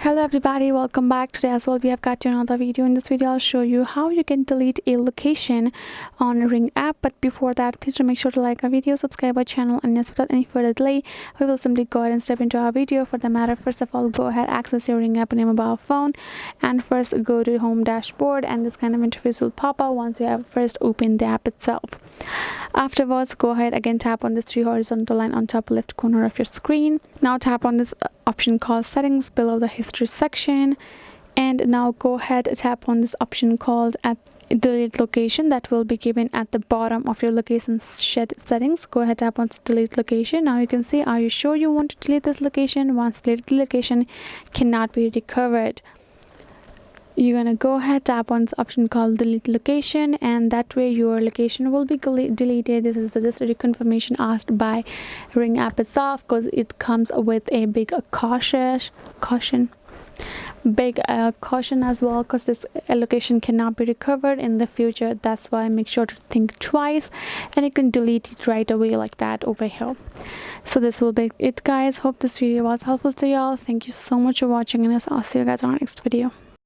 Hello everybody, welcome back. Today as well we have got another video. In this video I'll show you how you can delete a location on Ring app. But before that, please do make sure to like our video, subscribe our channel, and yes, without any further delay we will simply go ahead and step into our video. For the matter, first of all, go ahead, access your Ring app on your mobile phone, and first go to home dashboard, and this kind of interface will pop up once you have first opened the app itself. Afterwards, go ahead again, tap on this three horizontal line on top left corner of your screen. Now tap on this option called settings below the history section, and now go ahead, tap on this option called at delete location that will be given at the bottom of your location shed settings. Go ahead, tap on delete location. Now you can see, are you sure you want to delete this location? Once deleted, the location cannot be recovered. You're gonna go ahead, tap on this option called delete location, and that way your location will be deleted. This is just a reconfirmation asked by Ring app itself, because it comes with a big caution as well, because this location cannot be recovered in the future. That's why make sure to think twice, and you can delete it right away like that over here. So this will be it, guys. Hope this video was helpful to y'all. Thank you so much for watching, and I'll see you guys on our next video.